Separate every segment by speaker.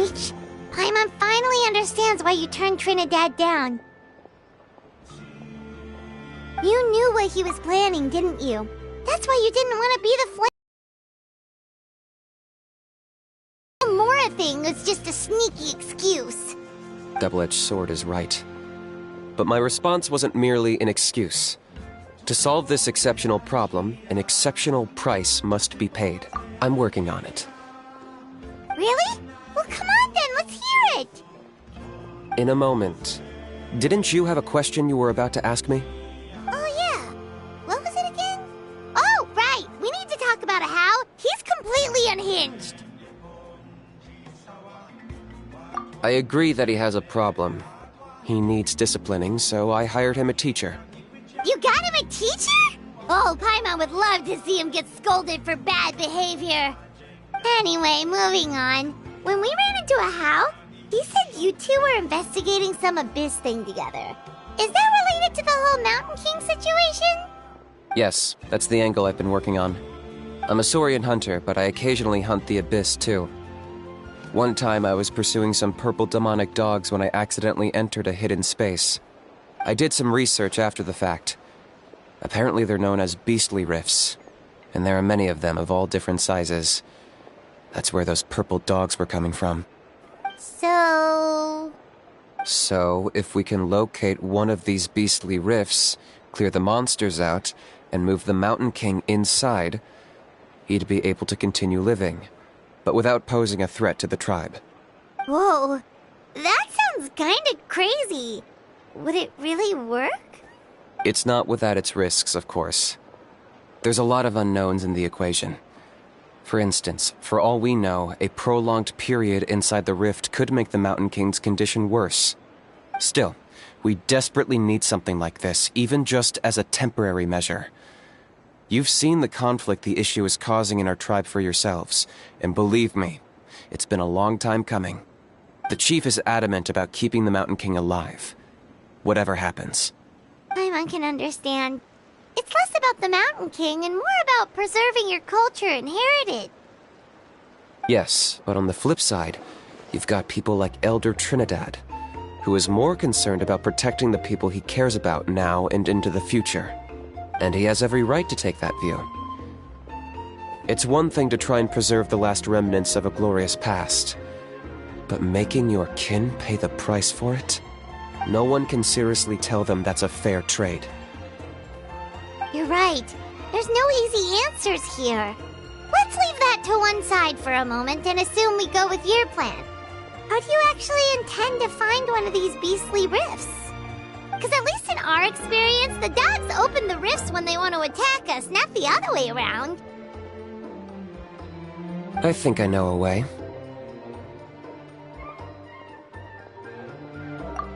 Speaker 1: Kinich! Paimon finally understands why you turned Trinidad down. You knew what he was planning, didn't you? That's why you didn't want to be the flame. The Mora thing was just a sneaky excuse.
Speaker 2: Double-edged sword is right. But my response wasn't merely an excuse. To solve this exceptional problem, an exceptional price must be paid. I'm working on it.
Speaker 1: Really? Well, come on then, let's hear it!
Speaker 2: In a moment. Didn't you have a question you were about to ask me?
Speaker 1: Oh yeah. What was it again? Oh, right! We need to talk about How. He's completely unhinged.
Speaker 2: I agree that he has a problem. He needs disciplining, so I hired him a teacher.
Speaker 1: You got him a teacher? Oh, Paimon would love to see him get scolded for bad behavior. Anyway, moving on. When we ran into How, he said you two were investigating some abyss thing together. Is that related to the whole Mountain King situation?
Speaker 2: Yes, that's the angle I've been working on. I'm a Saurian hunter, but I occasionally hunt the abyss too. One time I was pursuing some purple demonic dogs when I accidentally entered a hidden space. I did some research after the fact. Apparently they're known as beastly rifts, and there are many of them of all different sizes. That's where those purple dogs were coming from.
Speaker 1: So,
Speaker 2: if we can locate one of these beastly rifts, clear the monsters out, and move the Mountain King inside, he'd be able to continue living, but without posing a threat to the tribe.
Speaker 1: Whoa, that sounds kinda crazy. Would it really work?
Speaker 2: It's not without its risks, of course. There's a lot of unknowns in the equation. For instance, for all we know, a prolonged period inside the rift could make the Mountain King's condition worse. Still, we desperately need something like this, even just as a temporary measure. You've seen the conflict the issue is causing in our tribe for yourselves, and believe me, it's been a long time coming. The chief is adamant about keeping the Mountain King alive, whatever happens.
Speaker 1: Paimon can understand. It's less about the Mountain King and more about preserving your culture and heritage.
Speaker 2: Yes, but on the flip side, you've got people like Elder Trinidad, who is more concerned about protecting the people he cares about now and into the future. And he has every right to take that view. It's one thing to try and preserve the last remnants of a glorious past, but making your kin pay the price for it? No one can seriously tell them that's a fair trade.
Speaker 1: You're right. There's no easy answers here. Let's leave that to one side for a moment and assume we go with your plan. How do you actually intend to find one of these beastly rifts? Because at least in our experience, the dogs open the rifts when they want to attack us, not the other way around.
Speaker 2: I think I know a way.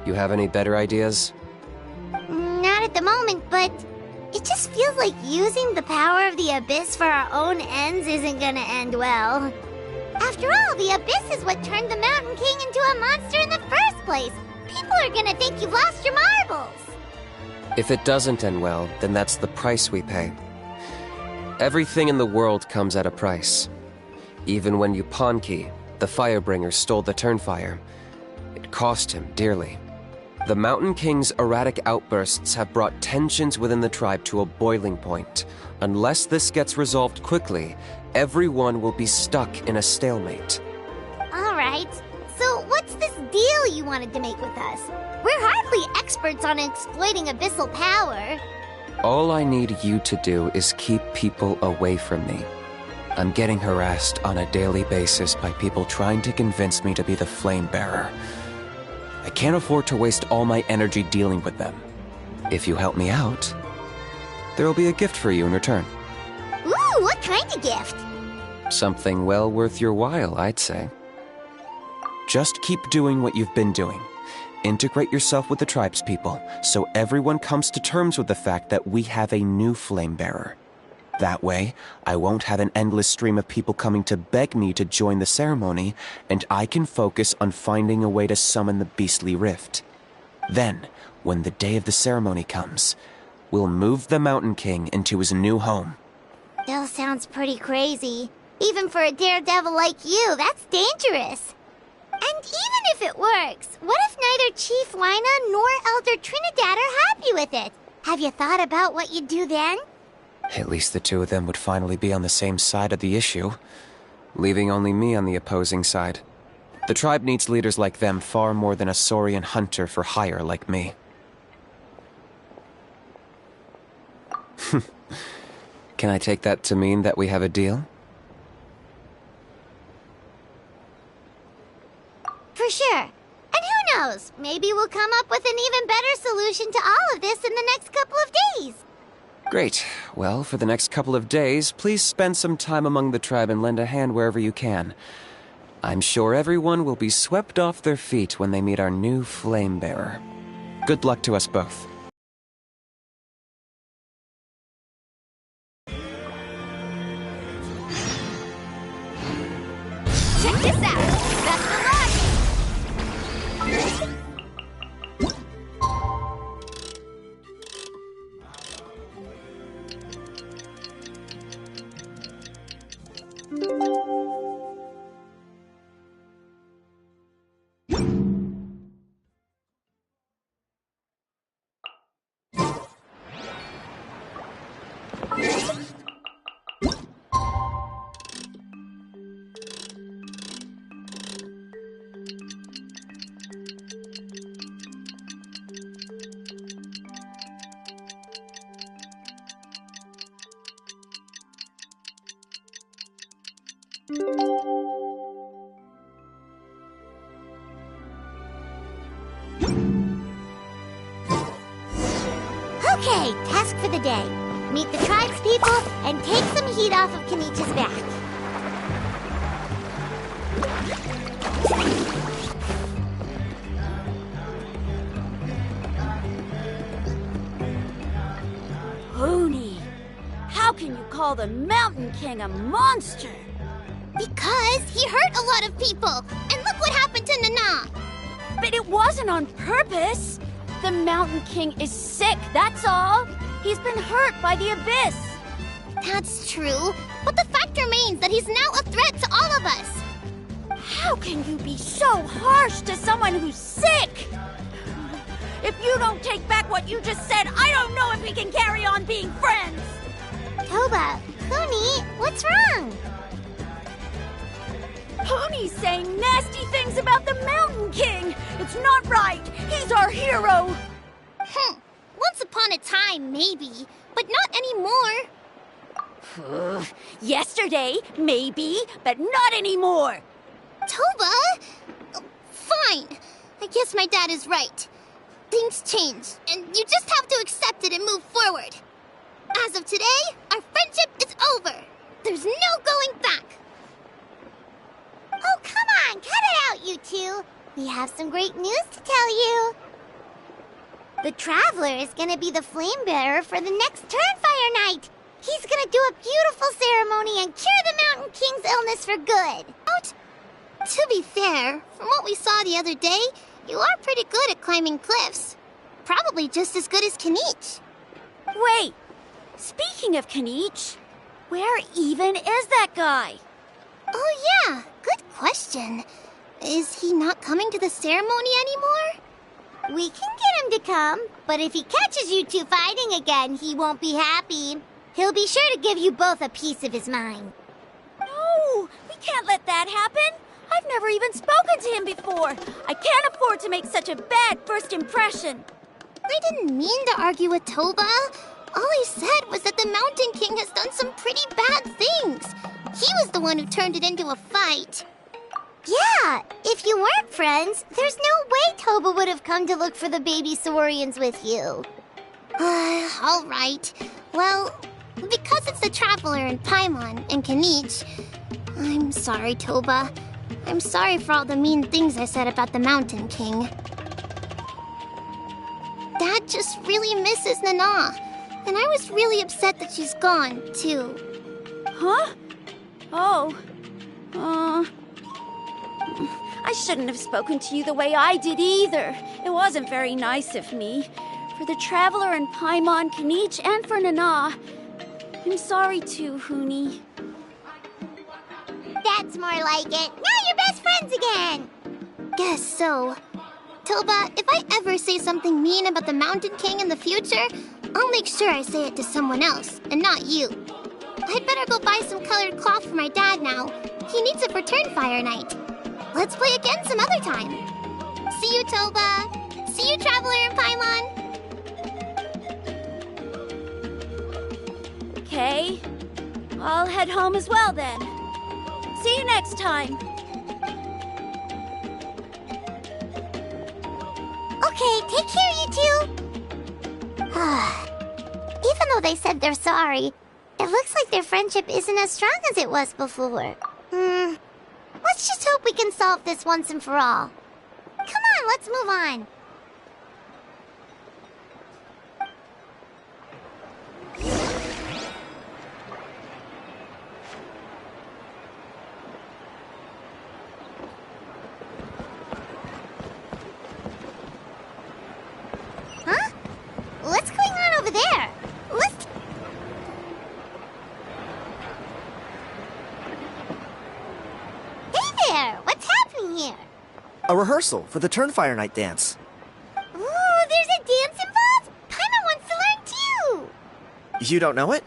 Speaker 2: You have any better ideas?
Speaker 1: Not at the moment, but it just feels like using the power of the Abyss for our own ends isn't gonna end well. After all, the Abyss is what turned the Mountain King into a monster in the first place. People are gonna think you've lost your marbles.
Speaker 2: If it doesn't end well, then that's the price we pay. Everything in the world comes at a price. Even when Yupanqui, the Firebringer, stole the Turnfire, it cost him dearly. The Mountain King's erratic outbursts have brought tensions within the tribe to a boiling point. Unless this gets resolved quickly, everyone will be stuck in a stalemate.
Speaker 1: All right. So what's this deal you wanted to make with us? We're hardly experts on exploiting abyssal power.
Speaker 2: All I need you to do is keep people away from me. I'm getting harassed on a daily basis by people trying to convince me to be the flame bearer. I can't afford to waste all my energy dealing with them. If you help me out, there will be a gift for you in return.
Speaker 1: Ooh, what kind of gift?
Speaker 2: Something well worth your while, I'd say. Just keep doing what you've been doing. Integrate yourself with the tribespeople, so everyone comes to terms with the fact that we have a new flame bearer. That way, I won't have an endless stream of people coming to beg me to join the ceremony, and I can focus on finding a way to summon the beastly rift. Then, when the day of the ceremony comes, we'll move the Mountain King into his new home.
Speaker 1: Still sounds pretty crazy. Even for a daredevil like you, that's dangerous. even if it works, what if neither Chief Lina nor Elder Trinidad are happy with it? Have you thought about what you'd do then?
Speaker 2: At least the two of them would finally be on the same side of the issue, leaving only me on the opposing side. The tribe needs leaders like them far more than a Saurian hunter for hire like me. Can I take that to mean that we have a deal?
Speaker 1: For sure. And who knows, maybe we'll come up with an even better solution to all of this in the next couple of days.
Speaker 2: Great. Well, for the next couple of days, please spend some time among the tribe and lend a hand wherever you can. I'm sure everyone will be swept off their feet when they meet our new flame bearer. Good luck to us both.
Speaker 1: Check this out! Best of luck! Okay, task for the day. Meet the tribe's people and take some heat off of Kinich's back.
Speaker 3: Hoonie, how can you call the Mountain King a monster?
Speaker 1: Because he hurt a lot of people. And look what happened to Nana.
Speaker 3: But it wasn't on purpose. The Mountain King is sick, that's all. He's been hurt by the abyss.
Speaker 1: That's true, but the fact remains that he's now a threat to all of us.
Speaker 3: How can you be so harsh to someone who's sick? If you don't take back what you just said, I don't know if we can carry on being friends.
Speaker 1: Toba, Kuni, what's wrong?
Speaker 3: Hoonie's saying nasty things about the Mountain King. It's not right. He's our hero.
Speaker 1: Once upon a time, maybe, but not anymore.
Speaker 3: Yesterday, maybe, but not anymore.
Speaker 1: Toba? Fine. I guess my dad is right. Things change, and you just have to accept it and move forward. As of today, our friendship is over. There's no going back. Oh, come on, cut it out, you two. We have some great news to tell you. The Traveler is gonna be the flame bearer for the next Turnfire night. He's gonna do a beautiful ceremony and cure the Mountain King's illness for good. To be fair, from what we saw the other day, you are pretty good at climbing cliffs. Probably just as good as Kinich.
Speaker 3: Wait, speaking of Kinich, where even is that guy?
Speaker 1: Oh yeah, good question. Is he not coming to the ceremony anymore? We can get him to come, but if he catches you two fighting again, he won't be happy. He'll be sure to give you both a piece of his mind.
Speaker 3: No, we can't let that happen. I've never even spoken to him before. I can't afford to make such a bad first impression.
Speaker 1: I didn't mean to argue with Toba. All I said was that the Mountain King has done some pretty bad things. He was the one who turned it into a fight. Yeah, if you weren't friends, there's no way Toba would have come to look for the baby Saurians with you. All right. Well, because it's the Traveler and Paimon and Kinich, I'm sorry, Toba. I'm sorry for all the mean things I said about the Mountain King. Dad just really misses Nana, and I was really upset that she's gone, too.
Speaker 3: Huh? Oh. I shouldn't have spoken to you the way I did either. It wasn't very nice of me. For the Traveler and Paimon, Kinich, and for Nana. I'm sorry too, Hoonie.
Speaker 1: That's more like it. Now you're best friends again. guess so. Toba, if I ever say something mean about the Mountain King in the future, I'll make sure I say it to someone else, and not you. I'd better go buy some colored cloth for my dad now. He needs it for Turnfire night. Let's play again some other time. See you, Toba. See you, Traveler and Paimon.
Speaker 3: Okay. I'll head home as well then. See you next time.
Speaker 1: Okay, take care, you two. Even though they said they're sorry, it looks like their friendship isn't as strong as it was before. Let's just hope we can solve this once and for all. Come on, let's move on. Huh? What's going on over there? Let's... Hey there! What's happening here?
Speaker 4: A rehearsal for the Turnfire night dance.
Speaker 1: Ooh, there's a dance involved? Paimon wants to learn too!
Speaker 4: You don't know it?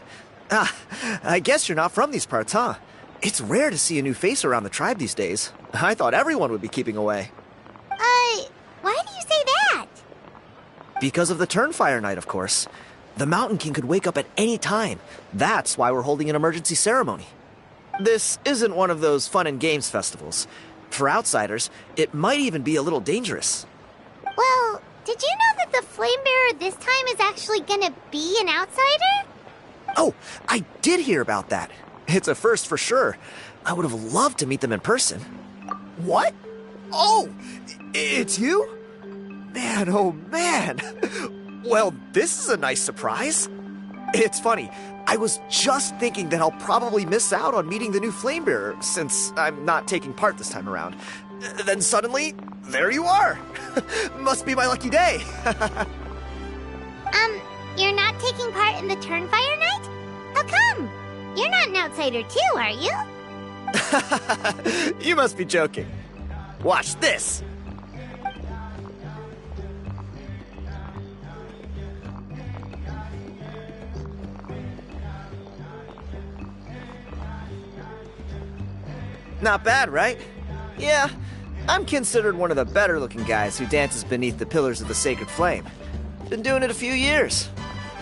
Speaker 4: Ah, I guess you're not from these parts, huh? It's rare to see a new face around the tribe these days. I thought everyone would be keeping away.
Speaker 1: Why do you say that?
Speaker 4: Because of the Turnfire night, of course. The Mountain King could wake up at any time. That's why we're holding an emergency ceremony. This isn't one of those fun and games festivals. For outsiders, it might even be a little dangerous.
Speaker 1: Well, did you know that the Flame Bearer this time is actually gonna be an outsider?
Speaker 4: Oh, I did hear about that. It's a first for sure. I would have loved to meet them in person. What? Oh, it's you? Man, oh man. Well, this is a nice surprise. It's funny, I was just thinking that I'll probably miss out on meeting the new Flame Bearer since I'm not taking part this time around. Then suddenly, there you are. Must be my lucky day.
Speaker 1: You're not taking part in the Turnfire night? How come? You're not an outsider too, are you?
Speaker 4: You must be joking. Watch this. Not bad, right? Yeah, I'm considered one of the better-looking guys who dances beneath the pillars of the sacred flame. Been doing it a few years.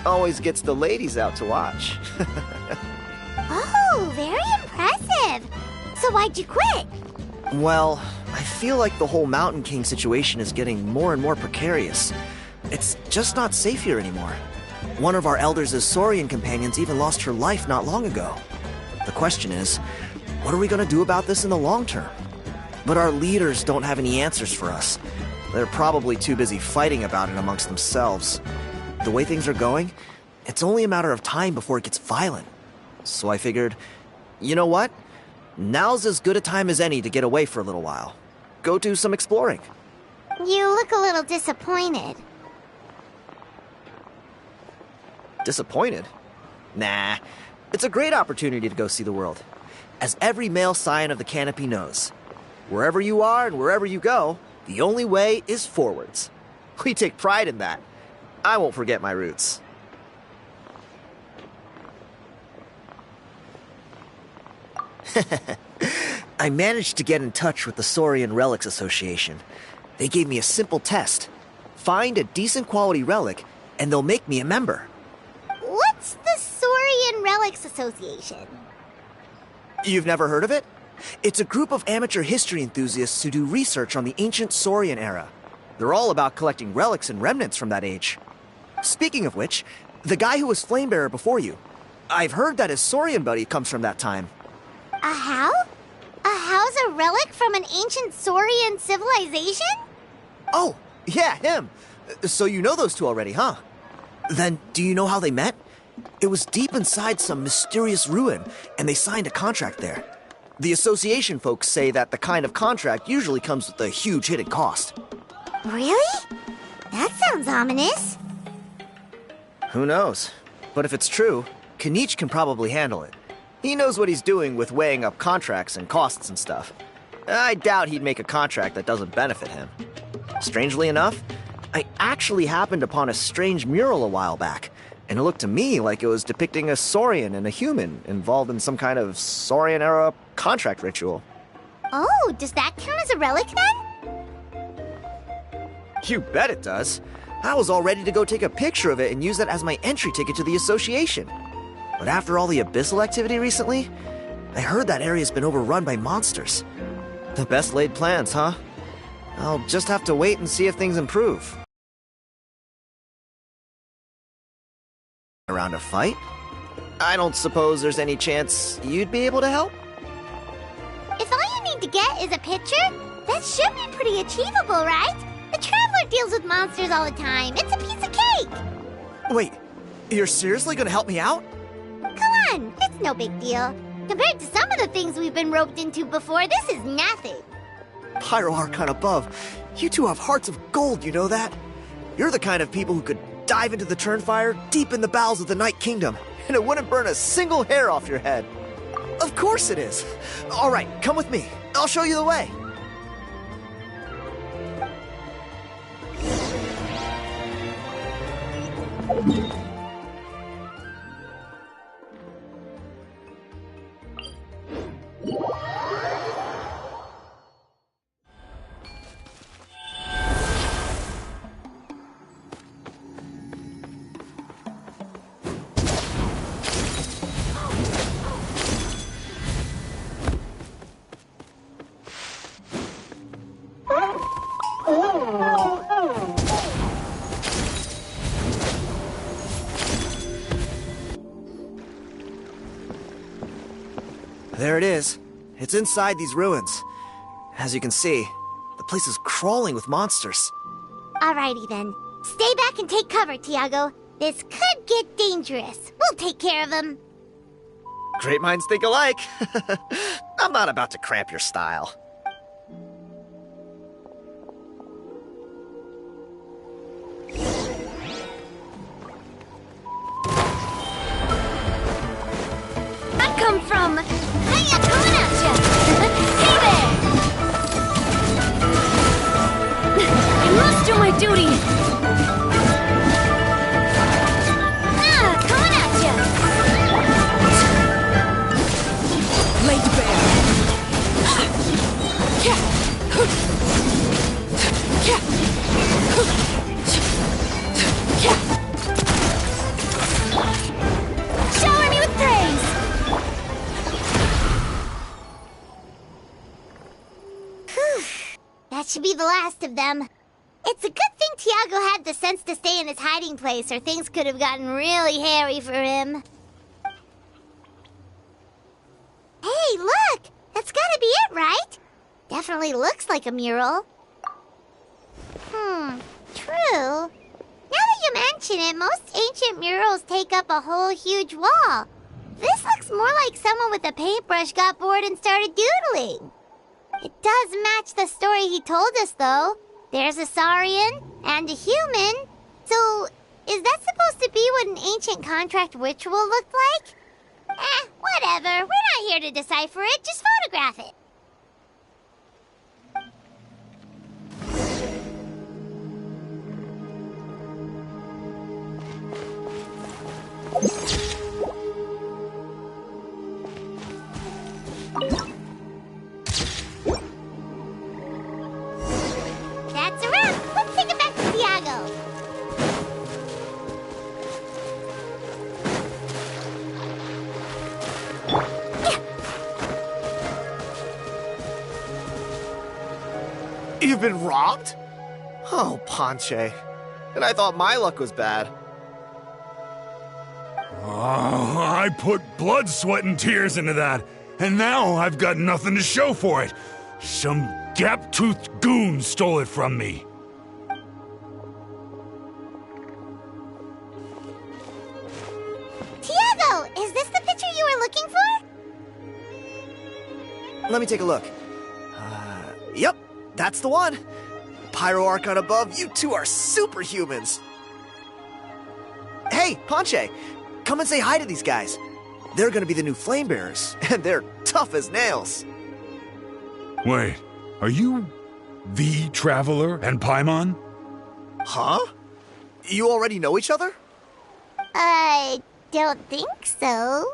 Speaker 4: Always gets the ladies out to watch.
Speaker 1: Oh, very impressive. So why'd you quit?
Speaker 4: Well, I feel like the whole Mountain King situation is getting more and more precarious. It's just not safe here anymore. One of our elders' Saurian companions even lost her life not long ago. The question is, what are we going to do about this in the long term? But our leaders don't have any answers for us. They're probably too busy fighting about it amongst themselves. The way things are going, it's only a matter of time before it gets violent. So I figured, you know what? Now's as good a time as any to get away for a little while. Go do some exploring.
Speaker 1: You look a little disappointed.
Speaker 4: Disappointed? Nah, it's a great opportunity to go see the world. As every male scion of the canopy knows, wherever you are and wherever you go, the only way is forwards. We take pride in that. I won't forget my roots. I managed to get in touch with the Saurian Relics Association. They gave me a simple test. Find a decent quality relic, and they'll make me a member.
Speaker 1: What's the Saurian Relics Association?
Speaker 4: You've never heard of it? It's a group of amateur history enthusiasts who do research on the ancient Saurian era. They're all about collecting relics and remnants from that age. Speaking of which, the guy who was Flamebearer before you, I've heard that his Saurian buddy comes from that time.
Speaker 1: A how? A how's a relic from an ancient Saurian civilization?
Speaker 4: Oh, yeah, him. So you know those two already, huh? Then, do you know how they met? It was deep inside some mysterious ruin, and they signed a contract there. The association folks say that the kind of contract usually comes with a huge hidden cost.
Speaker 1: Really? That sounds ominous.
Speaker 4: Who knows? But if it's true, Kinich can probably handle it. He knows what he's doing with weighing up contracts and costs and stuff. I doubt he'd make a contract that doesn't benefit him. Strangely enough, I actually happened upon a strange mural a while back, and it looked to me like it was depicting a Saurian and a human involved in some kind of Saurian-era contract ritual.
Speaker 1: Oh, does that count as a relic then?
Speaker 4: You bet it does. I was all ready to go take a picture of it and use that as my entry ticket to the association. But after all the abyssal activity recently, I heard that area's been overrun by monsters. The best laid plans, huh? I'll just have to wait and see if things improve. Around a fight? I don't suppose there's any chance you'd be able to help?
Speaker 1: If all you need to get is a picture, that should be pretty achievable, right? The Traveler deals with monsters all the time. It's a piece of cake.
Speaker 4: Wait, you're seriously gonna help me out?
Speaker 1: Come on, it's no big deal. Compared to some of the things we've been roped into before, this is nothing.
Speaker 4: Pyro Archon above, you two have hearts of gold, you know that? You're the kind of people who could dive into the Turnfire deep in the bowels of the Night Kingdom, and it wouldn't burn a single hair off your head. Of course it is. All right, come with me. I'll show you the way. There it is. It's inside these ruins. As you can see, the place is crawling with monsters.
Speaker 1: Alrighty then. Stay back and take cover, Tiago. This could get dangerous. We'll take care of him.
Speaker 4: Great minds think alike. I'm not about to cramp your style.
Speaker 3: I come from... Hey, I'm coming at ya! Hey there! I must do my duty! Coming at ya! Laid bare! Shower me with praise!
Speaker 1: That should be the last of them. It's a good thing Tiago had the sense to stay in his hiding place, or things could have gotten really hairy for him. Hey, look! That's gotta be it, right? Definitely looks like a mural. True. Now that you mention it, most ancient murals take up a whole huge wall. This looks more like someone with a paintbrush got bored and started doodling. It does match the story he told us, though. There's a Saurian and a human. So, is that supposed to be what an ancient contract ritual looked like? Whatever. We're not here to decipher it. Just photograph it. That's a wrap. Let's take it back to Tiago.
Speaker 4: You've been robbed? Oh, Ponche. And I thought my luck was bad.
Speaker 5: Oh, I put blood, sweat, and tears into that, and now I've got nothing to show for it. Some gap-toothed goon stole it from me.
Speaker 1: Tiago, is this the picture you were looking for?
Speaker 4: Let me take a look. Yep, that's the one. Pyro Archon above, you two are superhumans. Hey, Ponche, come and say hi to these guys. They're gonna be the new flame bearers, and they're tough as nails.
Speaker 5: Wait, are you the Traveler and Paimon?
Speaker 4: Huh? You already know each other?
Speaker 1: I don't think so.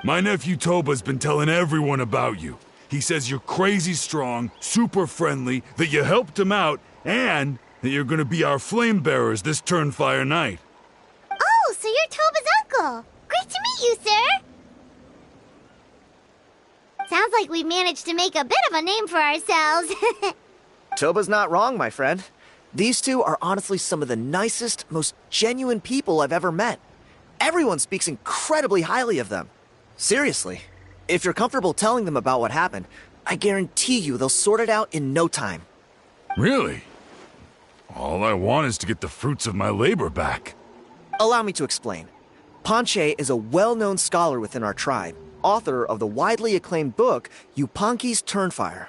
Speaker 5: My nephew Toba's been telling everyone about you. He says you're crazy strong, super friendly, that you helped him out, and that you're gonna be our flame bearers this Turnfire night.
Speaker 1: Oh, so you're Toba's uncle. Great to meet you, sir. Sounds like we managed to make a bit of a name for ourselves.
Speaker 4: Toba's not wrong, my friend. These two are honestly some of the nicest, most genuine people I've ever met. Everyone speaks incredibly highly of them. Seriously, if you're comfortable telling them about what happened, I guarantee you they'll sort it out in no time.
Speaker 5: Really? All I want is to get the fruits of my labor back.
Speaker 4: Allow me to explain. Ponche is a well-known scholar within our tribe, author of the widely acclaimed book, Yupanqui's Turnfire.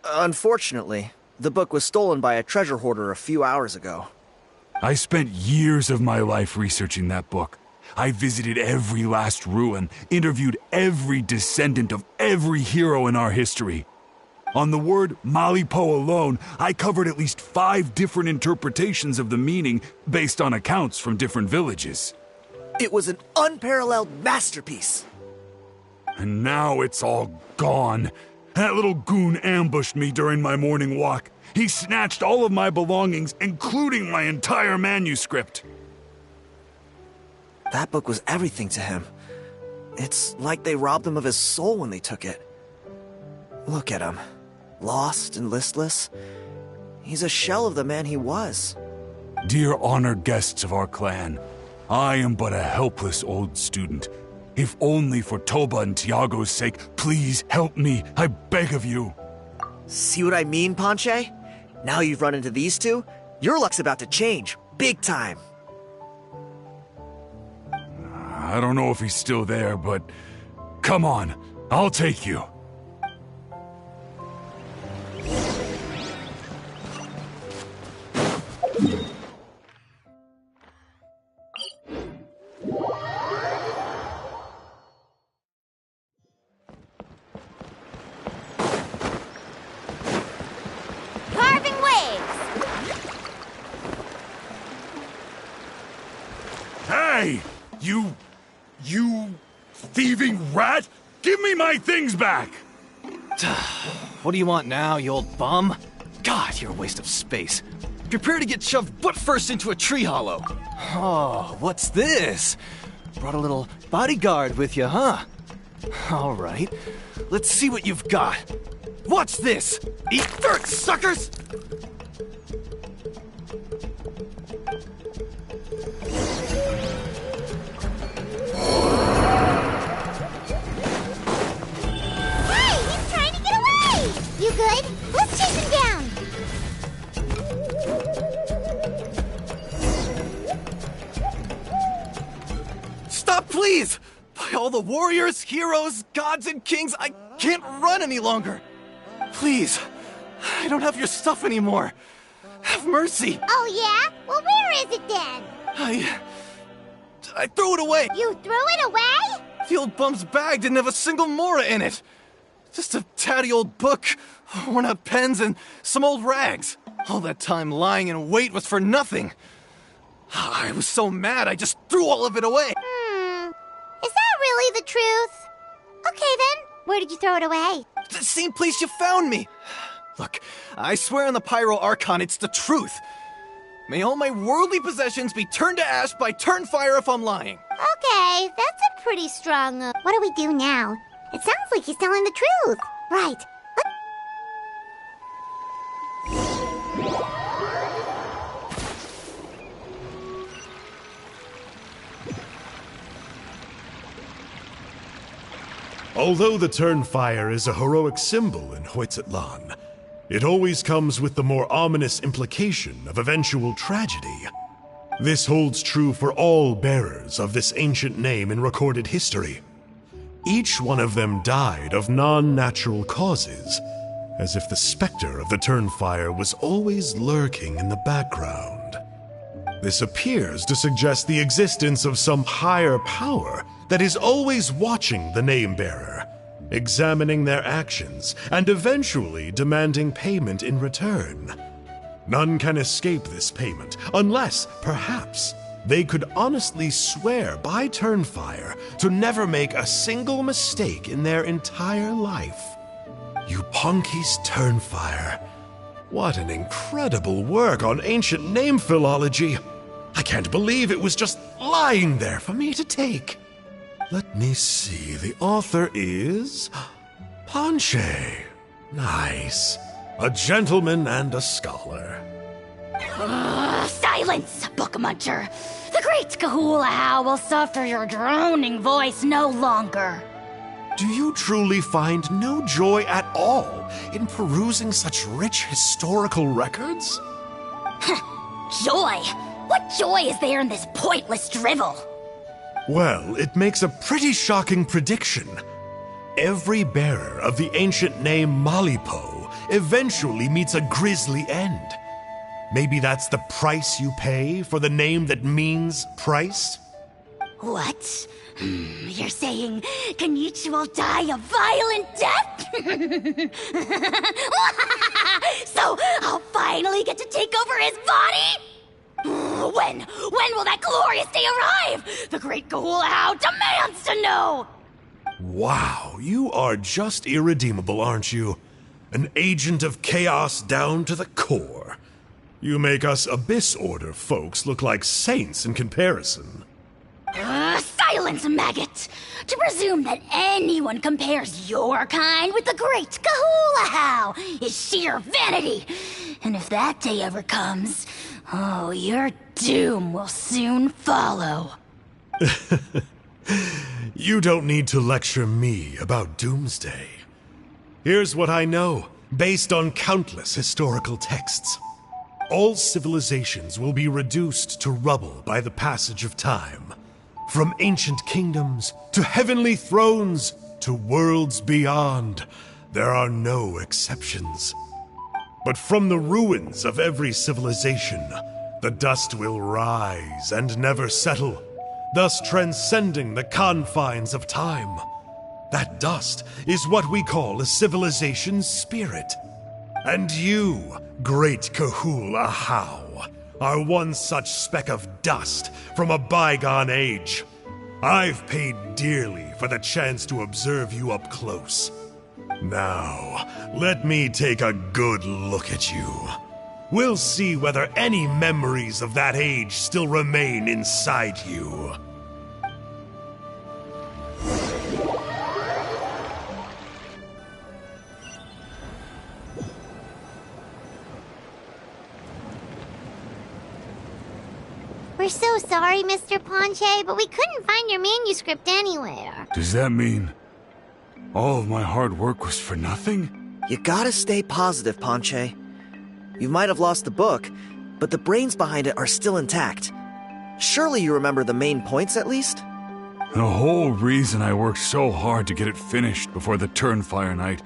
Speaker 4: Unfortunately, the book was stolen by a treasure hoarder a few hours ago.
Speaker 5: I spent years of my life researching that book. I visited every last ruin, interviewed every descendant of every hero in our history. On the word Malipo alone, I covered at least 5 different interpretations of the meaning based on accounts from different villages.
Speaker 4: It was an unparalleled masterpiece.
Speaker 5: And now it's all gone. That little goon ambushed me during my morning walk. He snatched all of my belongings, including my entire manuscript.
Speaker 4: That book was everything to him. It's like they robbed him of his soul when they took it. Look at him. Lost and listless. He's a shell of the man he was.
Speaker 5: Dear honored guests of our clan, I am but a helpless old student. If only for Toba and Tiago's sake, please help me, I beg of you.
Speaker 4: See what I mean, Ponche? Now you've run into these two, your luck's about to change, big time.
Speaker 5: I don't know if he's still there, but come on, I'll take you.
Speaker 1: Carving waves.
Speaker 5: Hey! You thieving rat! Give me my things back!
Speaker 6: What do you want now, you old bum? God, you're a waste of space. Prepare to get shoved butt first into a tree hollow. Oh, what's this? Brought a little bodyguard with you, huh? All right, let's see what you've got. What's this? Eat dirt, suckers!
Speaker 1: Hey, he's trying to get away! You good? Let's chase him down.
Speaker 6: Stop, please! By all the warriors, heroes, gods, and kings, I can't run any longer. Please, I don't have your stuff anymore. Have mercy.
Speaker 1: Oh, yeah? Well, where is it then?
Speaker 6: I threw it away.
Speaker 1: You threw it away?
Speaker 6: The old bum's bag didn't have a single mora in it. Just a tatty old book, worn out pens, and some old rags. All that time lying in wait was for nothing. I was so mad, I just threw all of it away.
Speaker 1: Is that really the truth? Okay, then. Where did you throw it away?
Speaker 6: The same place you found me. Look, I swear on the Pyro Archon, it's the truth. May all my worldly possessions be turned to ash by Turnfire if I'm lying.
Speaker 1: Okay, that's a pretty strong... What do we do now? It sounds like he's telling the truth. Right.
Speaker 7: Although the Turnfire is a heroic symbol in Huitzatlan, it always comes with the more ominous implication of eventual tragedy. This holds true for all bearers of this ancient name in recorded history. Each one of them died of non-natural causes, as if the specter of the Turnfire was always lurking in the background. This appears to suggest the existence of some higher power that is always watching the name-bearer, examining their actions, and eventually demanding payment in return. None can escape this payment unless, perhaps, they could honestly swear by Turnfire to never make a single mistake in their entire life. Yupanqui's Turnfire. What an incredible work on ancient name philology. I can't believe it was just lying there for me to take. Let me see, the author is Ponche. Nice. A gentleman and a scholar.
Speaker 8: Silence, book muncher. The great Kahula will suffer your droning voice no longer.
Speaker 7: Do you truly find no joy at all in perusing such rich historical records?
Speaker 8: Joy? What joy is there in this pointless drivel?
Speaker 7: Well, it makes a pretty shocking prediction. Every bearer of the ancient name Malipo eventually meets a grisly end. Maybe that's the price you pay for the name that means price?
Speaker 8: What? You're saying Kinich will die a violent death? So I'll finally get to take over his body? When will that glorious day arrive? The great Kahula demands to know!
Speaker 7: Wow, you are just irredeemable, aren't you? An agent of chaos down to the core. You make us Abyss Order folks look like saints in comparison.
Speaker 8: Silence, maggot! To presume that anyone compares your kind with the great Kahula is sheer vanity. And if that day ever comes, oh, your doom will soon follow.
Speaker 7: You don't need to lecture me about Doomsday. Here's what I know, based on countless historical texts. All civilizations will be reduced to rubble by the passage of time. From ancient kingdoms, to heavenly thrones, to worlds beyond, there are no exceptions. But from the ruins of every civilization, the dust will rise and never settle, thus transcending the confines of time. That dust is what we call a civilization's spirit. And you, great Kahula How, are one such speck of dust from a bygone age. I've paid dearly for the chance to observe you up close. Now, let me take a good look at you. We'll see whether any memories of that age still remain inside you.
Speaker 1: We're so sorry, Mr. Ponche, but we couldn't find your manuscript anywhere.
Speaker 5: Does that mean all of my hard work was for nothing?
Speaker 4: You gotta stay positive, Ponche. You might have lost the book, but the brains behind it are still intact. Surely you remember the main points at least?
Speaker 5: The whole reason I worked so hard to get it finished before the Turnfire night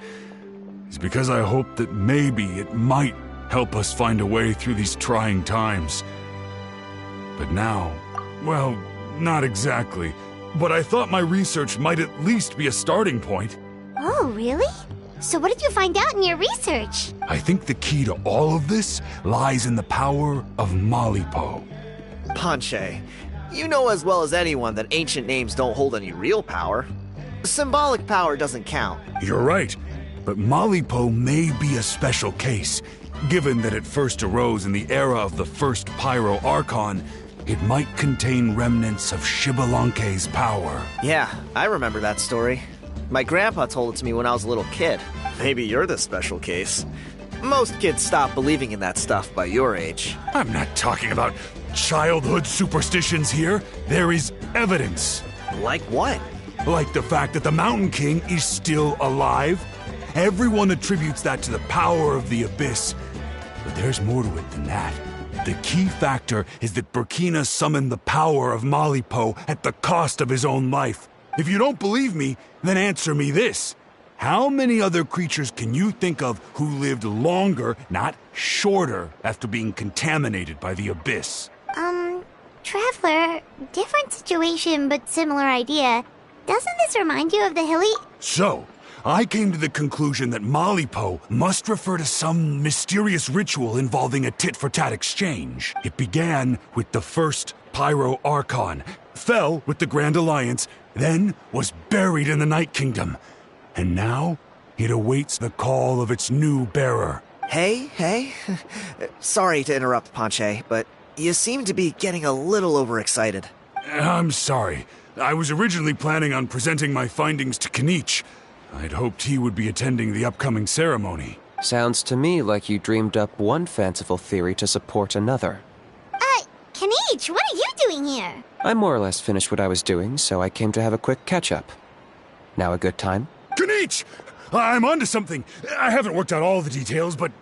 Speaker 5: is because I hoped that maybe it might help us find a way through these trying times. But now, well, not exactly. But I thought my research might at least be a starting point.
Speaker 1: Oh, really? So what did you find out in your research?
Speaker 5: I think the key to all of this lies in the power of Malipo.
Speaker 4: Ponche, you know as well as anyone that ancient names don't hold any real power. Symbolic power doesn't count.
Speaker 5: You're right, but Malipo may be a special case. Given that it first arose in the era of the first Pyro Archon, it might contain remnants of Xbalanque's power.
Speaker 4: Yeah, I remember that story. My grandpa told it to me when I was a little kid. Maybe you're the special case. Most kids stop believing in that stuff by your age.
Speaker 5: I'm not talking about childhood superstitions here. There is evidence.
Speaker 4: Like what?
Speaker 5: Like the fact that the Mountain King is still alive. Everyone attributes that to the power of the Abyss. But there's more to it than that. The key factor is that Burkina summoned the power of Malipo at the cost of his own life. If you don't believe me, then answer me this. How many other creatures can you think of who lived longer, not shorter, after being contaminated by the Abyss?
Speaker 1: Traveler, different situation but similar idea. Doesn't this remind you of the hilly...
Speaker 5: So, I came to the conclusion that Malipo must refer to some mysterious ritual involving a tit-for-tat exchange. It began with the first Pyro Archon, fell with the Grand Alliance, then was buried in the Night Kingdom. And now, it awaits the call of its new bearer.
Speaker 4: Hey. Sorry to interrupt, Ponche, but you seem to be getting a little overexcited.
Speaker 5: I'm sorry. I was originally planning on presenting my findings to Kinich. I'd hoped he would be attending the upcoming ceremony.
Speaker 2: Sounds to me like you dreamed up one fanciful theory to support another.
Speaker 1: Kinich, what are you doing here?
Speaker 2: I more or less finished what I was doing, so I came to have a quick catch-up. Now a good time?
Speaker 5: Kinich! I'm onto something. I haven't worked out all the details, but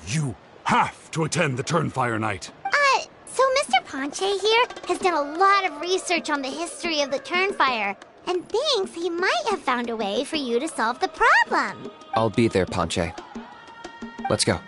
Speaker 5: you have to attend the Turnfire night.
Speaker 1: So Mr. Ponche here has done a lot of research on the history of the Turnfire, and thinks he might have found a way for you to solve the problem.
Speaker 2: I'll be there, Ponche. Let's go.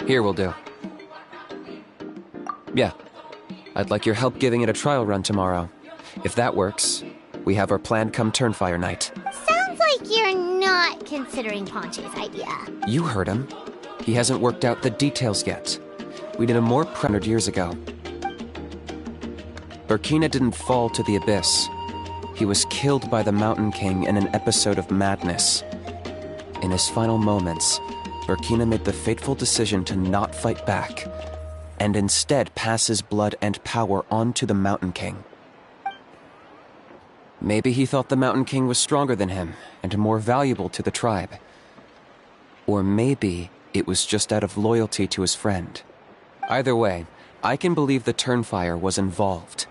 Speaker 2: Here will do. Yeah. I'd like your help giving it a trial run tomorrow. If that works, we have our plan come Turnfire night.
Speaker 1: Sounds like you're not considering Ponche's idea.
Speaker 2: You heard him. He hasn't worked out the details yet. We did a more 100 years ago. Burkina didn't fall to the abyss. He was killed by the Mountain King in an episode of madness. In his final moments, Burkina made the fateful decision to not fight back, and instead pass his blood and power on to the Mountain King. Maybe he thought the Mountain King was stronger than him, and more valuable to the tribe. Or maybe it was just out of loyalty to his friend. Either way, I can believe the Turnfire was involved.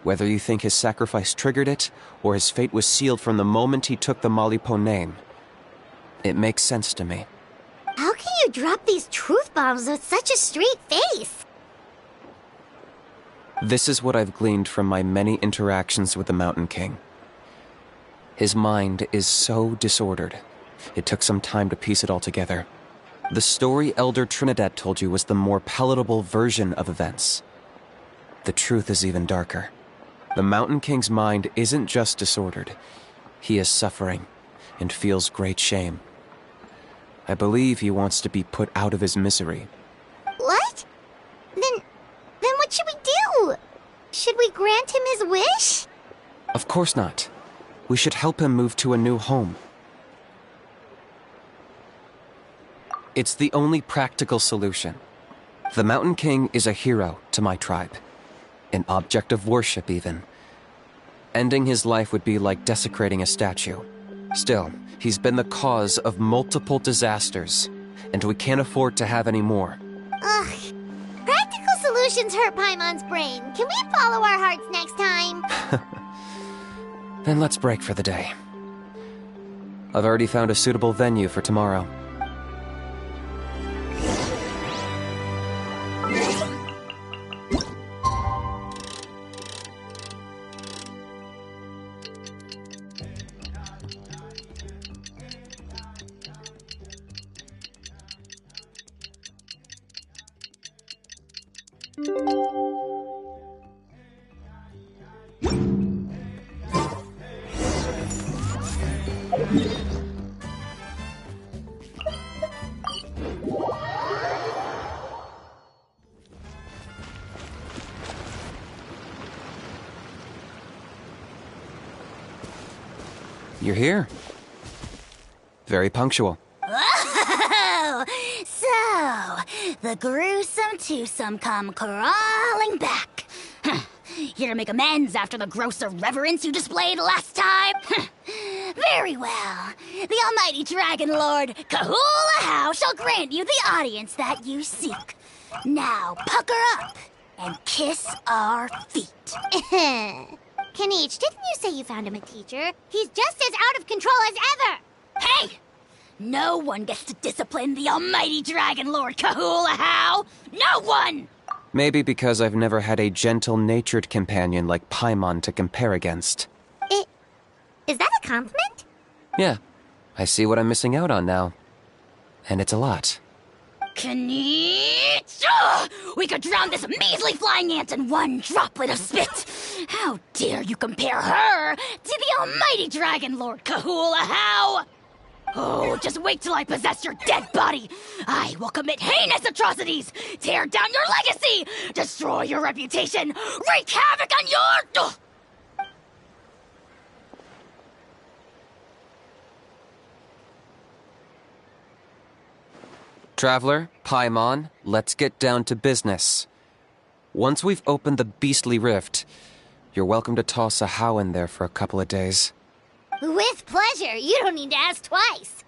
Speaker 2: Whether you think his sacrifice triggered it, or his fate was sealed from the moment he took the Malipo name, it makes sense to me.
Speaker 1: How can you drop these truth bombs with such a straight face?
Speaker 2: This is what I've gleaned from my many interactions with the Mountain King. His mind is so disordered. It took some time to piece it all together. The story Elder Trinidad told you was the more palatable version of events. The truth is even darker. The Mountain King's mind isn't just disordered. He is suffering and feels great shame. I believe he wants to be put out of his misery.
Speaker 1: What? Then what should we do? Should we grant him his wish?
Speaker 2: Of course not. We should help him move to a new home. It's the only practical solution. The Mountain King is a hero to my tribe. An object of worship, even. Ending his life would be like desecrating a statue. Still, he's been the cause of multiple disasters, and we can't afford to have any more.
Speaker 1: Ugh. Practical solutions hurt Paimon's brain. Can we follow our hearts next time?
Speaker 2: Then let's break for the day. I've already found a suitable venue for tomorrow. You're here. Very punctual.
Speaker 8: Oh, so the gruesome twosome come crawling back. Here to make amends after the gross irreverence you displayed last time? Very well. The almighty Dragon Lord, Kahula How, shall grant you the audience that you seek. Now, pucker up and kiss our feet.
Speaker 1: Kinich, didn't you say you found him a teacher? He's just as out of control as ever!
Speaker 8: Hey! No one gets to discipline the almighty Dragon Lord Kahula-How! No one!
Speaker 2: Maybe because I've never had a gentle-natured companion like Paimon to compare against.
Speaker 1: Is that a compliment?
Speaker 2: Yeah, I see what I'm missing out on now. And it's a lot.
Speaker 8: Kinich! Ugh! We could drown this measly flying ant in one droplet of spit! How dare you compare her to the almighty Dragon Lord Kahula-How! Oh, just wait till I possess your dead body! I will commit heinous atrocities! Tear down your legacy! Destroy your reputation! Wreak havoc on your... Ugh!
Speaker 2: Traveler, Paimon, let's get down to business. Once we've opened the beastly rift, you're welcome to toss a How in there for a couple of days.
Speaker 1: With pleasure. You don't need to ask twice.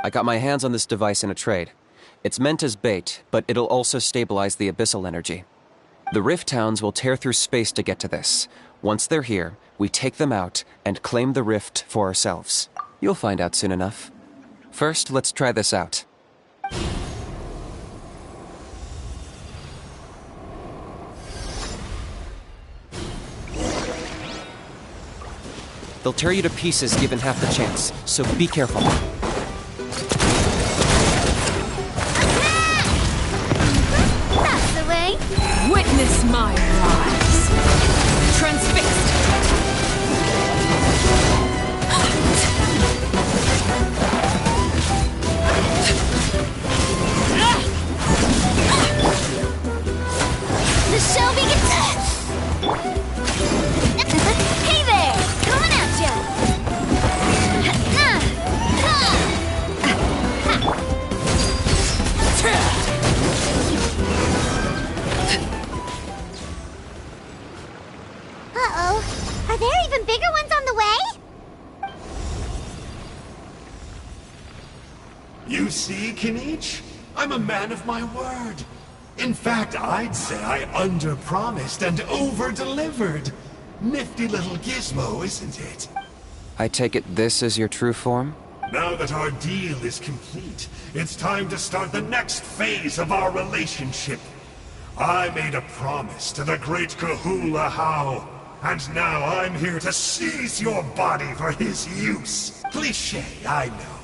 Speaker 2: I got my hands on this device in a trade. It's meant as bait, but it'll also stabilize the abyssal energy. The rift towns will tear through space to get to this. Once they're here, we take them out and claim the rift for ourselves. You'll find out soon enough. First, let's try this out. They'll tear you to pieces given half the chance, so be careful.
Speaker 1: That's the way.
Speaker 9: Witness my rise. Transfixed.
Speaker 1: The shell begins. Hey there! Coming at ya! Uh-oh. Are there even bigger ones on the way?
Speaker 7: You see, Kinich? I'm a man of my word. In fact, I'd say I under-promised and over-delivered. Nifty little gizmo, isn't it?
Speaker 2: I take it this is your true form?
Speaker 7: Now that our deal is complete, it's time to start the next phase of our relationship. I made a promise to the great Kahula-How, and now I'm here to seize your body for his use. Cliché, I know.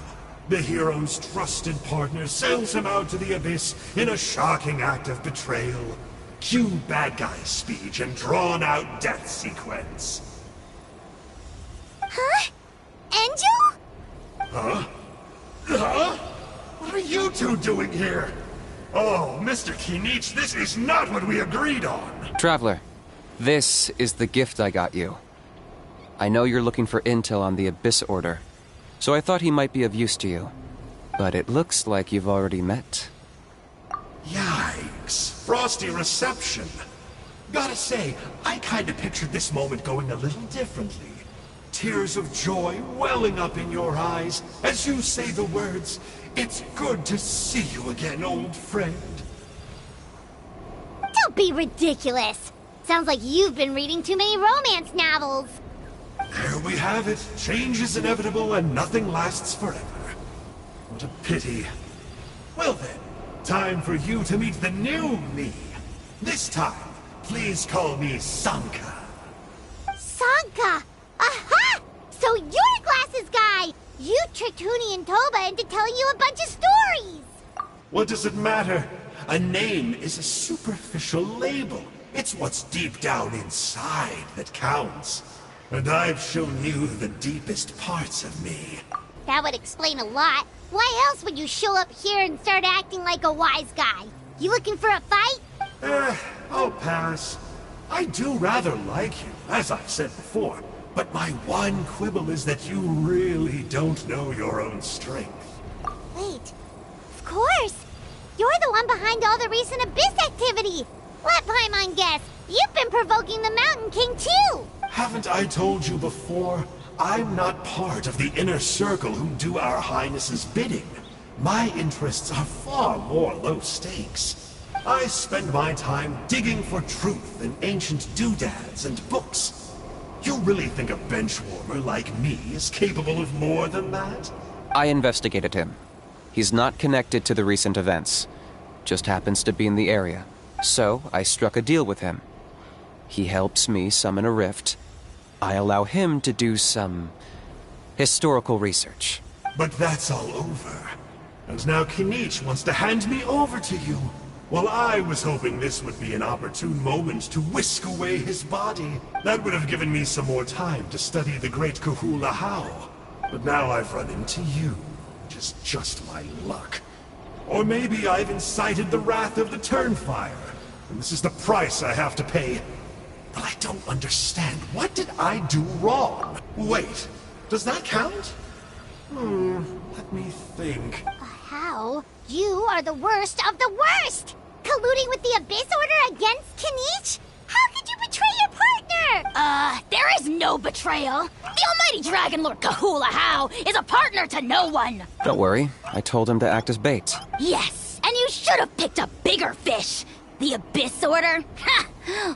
Speaker 7: The hero's trusted partner sells him out to the abyss in a shocking act of betrayal. Cue bad guy speech and drawn-out death sequence.
Speaker 1: Huh? Angel?
Speaker 7: Huh? Huh? What are you two doing here? Oh, Mr. Kinich, this is not what we agreed on.
Speaker 2: Traveler, this is the gift I got you. I know you're looking for intel on the Abyss Order, so I thought he might be of use to you. But it looks like you've already met.
Speaker 7: Yikes. Frosty reception. Gotta say, I kinda pictured this moment going a little differently. Tears of joy welling up in your eyes as you say the words, "It's good to see you again, old friend."
Speaker 1: Don't be ridiculous. Sounds like you've been reading too many romance novels.
Speaker 7: There we have it. Change is inevitable and nothing lasts forever. What a pity. Well then, time for you to meet the new me. This time, please call me Sanka.
Speaker 1: Sanka! Aha! So you're a glasses guy! You tricked Huni and Toba into telling you a bunch of stories!
Speaker 7: What does it matter? A name is a superficial label. It's what's deep down inside that counts. And I've shown you the deepest parts of me.
Speaker 1: That would explain a lot. Why else would you show up here and start acting like a wise guy? You looking for a fight?
Speaker 7: I'll pass. I do rather like you, as I've said before. But my one quibble is that you really don't know your own strength.
Speaker 1: Wait. Of course! You're the one behind all the recent Abyss activity! Let Paimon guess, you've been provoking the Mountain King too!
Speaker 7: Haven't I told you before? I'm not part of the inner circle who do our highnesses' bidding. My interests are far more low stakes. I spend my time digging for truth in ancient doodads and books. You really think a benchwarmer like me is capable of more than that?
Speaker 2: I investigated him. He's not connected to the recent events. Just happens to be in the area. So, I struck a deal with him. He helps me summon a rift. I allow him to do some historical research.
Speaker 7: But that's all over. And now Kinich wants to hand me over to you. Well, I was hoping this would be an opportune moment to whisk away his body. That would have given me some more time to study the great Kahula How. But now I've run into you, which is just my luck. Or maybe I've incited the wrath of the Turnfire, and this is the price I have to pay. But I don't understand. What did I do wrong? Wait, does that count? Let me think.
Speaker 1: How? You are the worst of the worst! Colluding with the Abyss Order against Kinich? How could you betray your partner?
Speaker 8: There is no betrayal. The almighty Dragon Lord Kahula How is a partner to no one.
Speaker 2: Don't worry, I told him to act as bait.
Speaker 8: Yes, and you should have picked a bigger fish. The Abyss Order? Ha!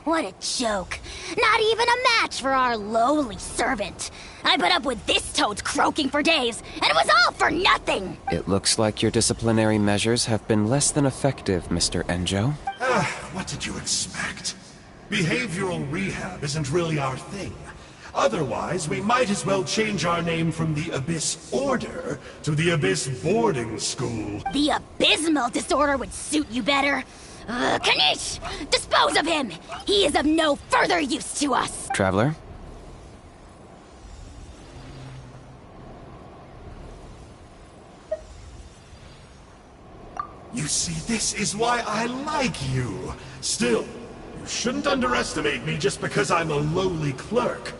Speaker 8: What a joke. Not even a match for our lowly servant. I put up with this toad's croaking for days, and it was all for nothing.
Speaker 2: It looks like your disciplinary measures have been less than effective, Mr. Enjo.
Speaker 7: What did you expect? Behavioral rehab isn't really our thing. Otherwise, we might as well change our name from the Abyss Order to the Abyss Boarding School.
Speaker 8: The abysmal disorder would suit you better. Kinich! Dispose of him! He is of no further use to us!
Speaker 2: Traveler?
Speaker 7: You see, this is why I like you. Still, you shouldn't underestimate me just because I'm a lowly clerk.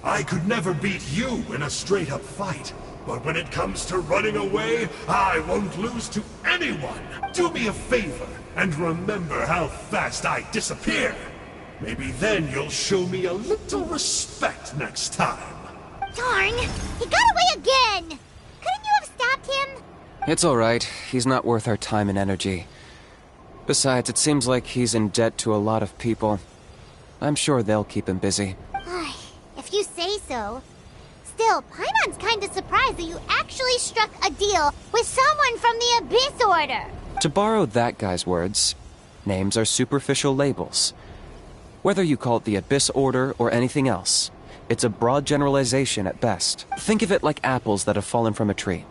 Speaker 7: I could never beat you in a straight-up fight. But when it comes to running away, I won't lose to anyone! Do me a favor, and remember how fast I disappear! Maybe then you'll show me a little respect next time.
Speaker 1: Darn! He got away again! Couldn't you have stopped him?
Speaker 2: It's alright. He's not worth our time and energy. Besides, it seems like he's in debt to a lot of people. I'm sure they'll keep him busy.
Speaker 1: If you say so. Still, Paimon's kinda surprised that you actually struck a deal with someone from the Abyss Order.
Speaker 2: To borrow that guy's words, names are superficial labels. Whether you call it the Abyss Order or anything else, it's a broad generalization at best. Think of it like apples that have fallen from a tree.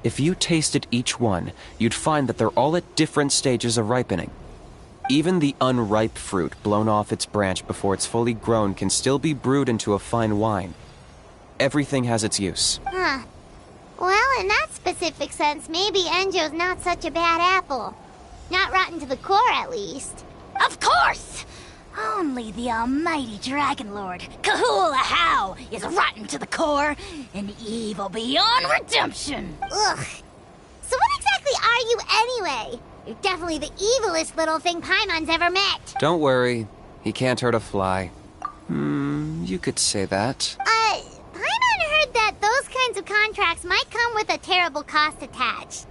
Speaker 2: If you tasted each one, you'd find that they're all at different stages of ripening. Even the unripe fruit blown off its branch before it's fully grown can still be brewed into a fine wine. Everything has its use.
Speaker 1: Huh. Well, in that specific sense, maybe Enjo's not such a bad apple. Not rotten to the core, at least.
Speaker 8: Of course! Only the almighty Dragon Lord, Kahula How, is rotten to the core and evil beyond redemption.
Speaker 1: Ugh. So what exactly are you anyway? You're definitely the evilest little thing Paimon's ever met.
Speaker 2: Don't worry. He can't hurt a fly. You could say that.
Speaker 1: Paimon heard that those kinds of contracts might come with a terrible cost attached.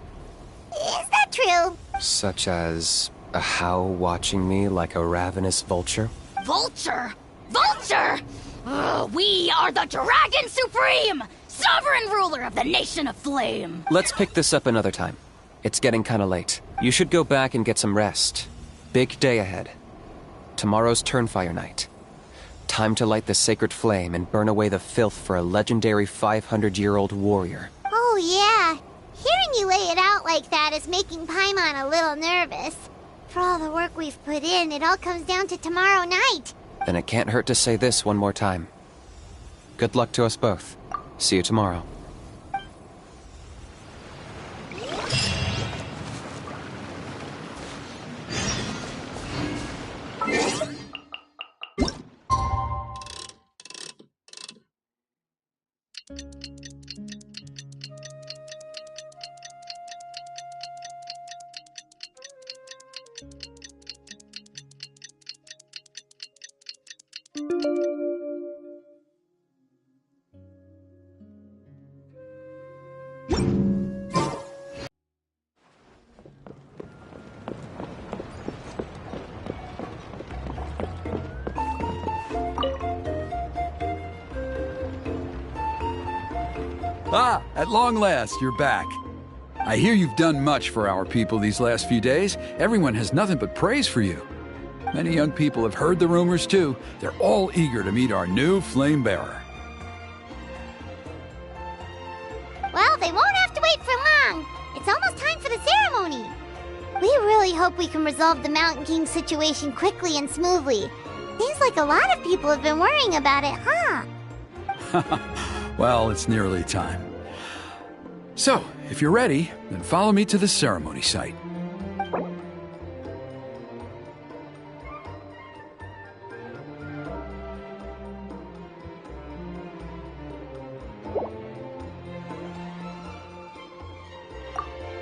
Speaker 1: Is that true?
Speaker 2: Such as a How watching me like a ravenous vulture?
Speaker 8: Vulture? Vulture? We are the Dragon Supreme! Sovereign ruler of the Nation of Flame!
Speaker 2: Let's pick this up another time. It's getting kinda late. You should go back and get some rest. Big day ahead. Tomorrow's Turnfire night. Time to light the sacred flame and burn away the filth for a legendary 500-year-old warrior.
Speaker 1: Oh yeah. Hearing you lay it out like that is making Paimon a little nervous. For all the work we've put in, it all comes down to tomorrow night.
Speaker 2: Then it can't hurt to say this one more time. Good luck to us both. See you tomorrow.
Speaker 10: Ah, at long last, you're back. I hear you've done much for our people these last few days. Everyone has nothing but praise for you. Many young people have heard the rumors too. They're all eager to meet our new flame bearer.
Speaker 1: Well, they won't have to wait for long. It's almost time for the ceremony. We really hope we can resolve the Mountain King situation quickly and smoothly. Seems like a lot of people have been worrying about it, huh?
Speaker 10: Well, it's nearly time. So, if you're ready, then follow me to the ceremony site.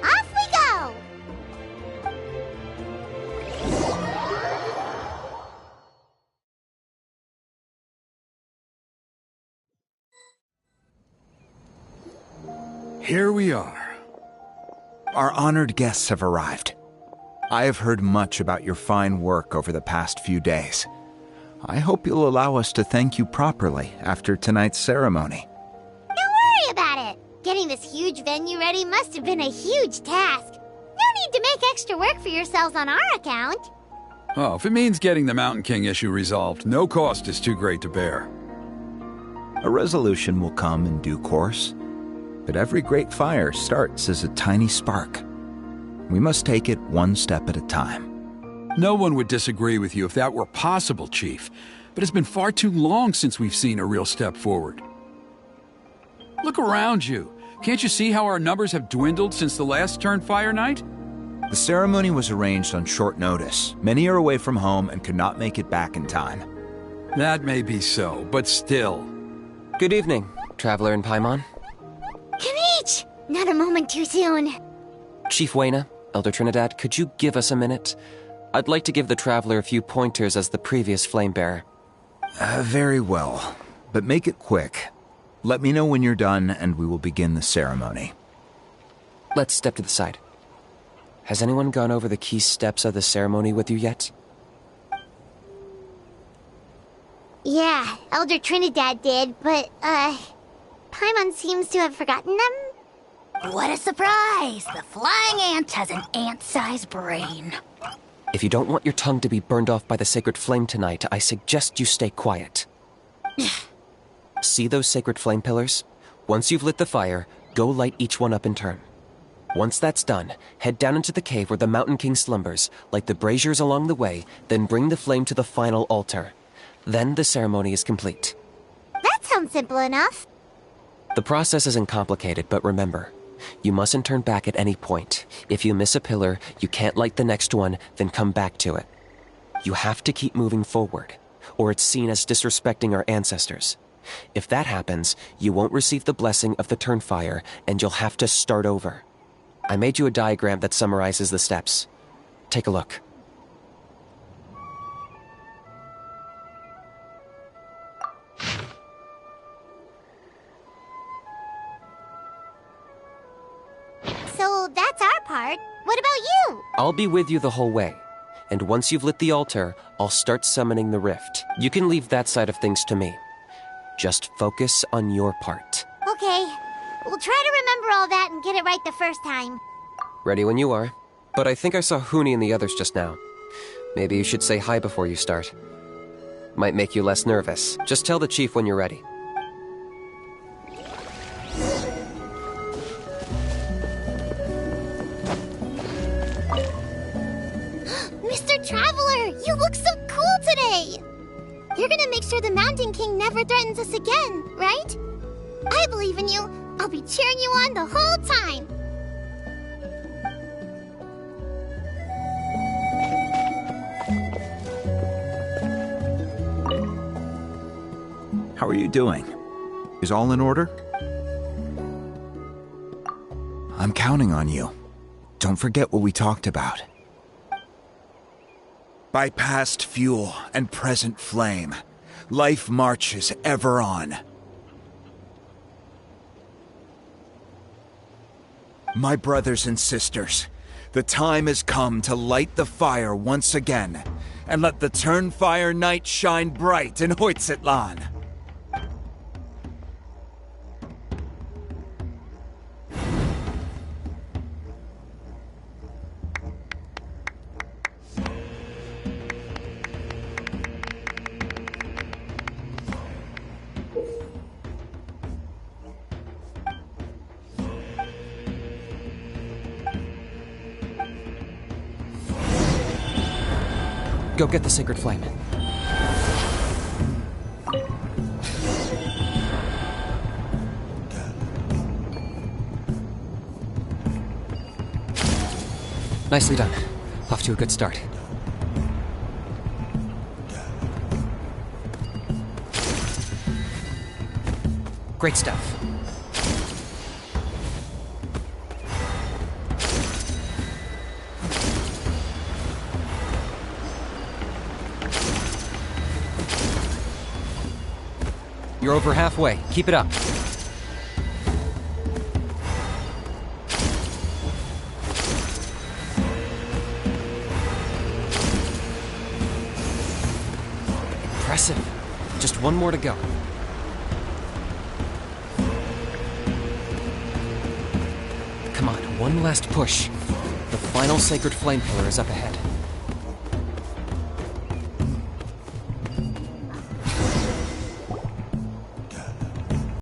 Speaker 1: Off we go!
Speaker 10: Here we are.
Speaker 11: Our honored guests have arrived. I have heard much about your fine work over the past few days. I hope you'll allow us to thank you properly after tonight's ceremony.
Speaker 1: Don't worry about it. Getting this huge venue ready must have been a huge task. No need to make extra work for yourselves on our account.
Speaker 10: Oh, if it means getting the Mountain King issue resolved, no cost is too great to bear.
Speaker 11: A resolution will come in due course, but every great fire starts as a tiny spark. We must take it one step at a time.
Speaker 10: No one would disagree with you if that were possible, Chief, but it's been far too long since we've seen a real step forward. Look around you. Can't you see how our numbers have dwindled since the last Turnfire night?
Speaker 11: The ceremony was arranged on short notice. Many are away from home and could not make it back in time.
Speaker 10: That may be so, but still.
Speaker 2: Good evening, Traveler in Paimon.
Speaker 1: Kinich! Not a moment too soon.
Speaker 2: Chief Wayna, Elder Trinidad, could you give us a minute? I'd like to give the Traveler a few pointers as the previous flame bearer.
Speaker 11: Very well, but make it quick. Let me know when you're done and we will begin the ceremony.
Speaker 2: Let's step to the side. Has anyone gone over the key steps of the ceremony with you yet?
Speaker 1: Yeah, Elder Trinidad did, but, Paimon seems to have forgotten them?
Speaker 8: What a surprise! The flying ant has an ant-sized brain.
Speaker 2: If you don't want your tongue to be burned off by the sacred flame tonight, I suggest you stay quiet. See those sacred flame pillars? Once you've lit the fire, go light each one up in turn. Once that's done, head down into the cave where the Mountain King slumbers, light the braziers along the way, then bring the flame to the final altar. Then the ceremony is complete.
Speaker 1: That sounds simple enough.
Speaker 2: The process isn't complicated, but remember, you mustn't turn back at any point. If you miss a pillar, you can't light the next one, then come back to it. You have to keep moving forward, or it's seen as disrespecting our ancestors. If that happens, you won't receive the blessing of the Turnfire, and you'll have to start over. I made you a diagram that summarizes the steps. Take a look.
Speaker 1: So that's our part. What about you?
Speaker 2: I'll be with you the whole way. And once you've lit the altar, I'll start summoning the rift. You can leave that side of things to me. Just focus on your part.
Speaker 1: Okay. We'll try to remember all that and get it right the first time.
Speaker 2: Ready when you are. But I think I saw Huni and the others just now. Maybe you should say hi before you start. Might make you less nervous. Just tell the chief when you're ready.
Speaker 1: Mr. Traveler, you look so cool today! You're gonna make sure the Mountain King never threatens us again, right? I believe in you. I'll be cheering you on the whole time.
Speaker 11: How are you doing? Is all in order? I'm counting on you. Don't forget what we talked about. By past fuel and present flame, life marches ever on. My brothers and sisters, the time has come to light the fire once again, and let the Turnfire night shine bright in Hoytzitlan.
Speaker 2: Go get the sacred flame. Nicely done. Off to a good start. Great stuff. You're over halfway. Keep it up. Impressive. Just one more to go. Come on, one last push. The final sacred flame pillar is up ahead.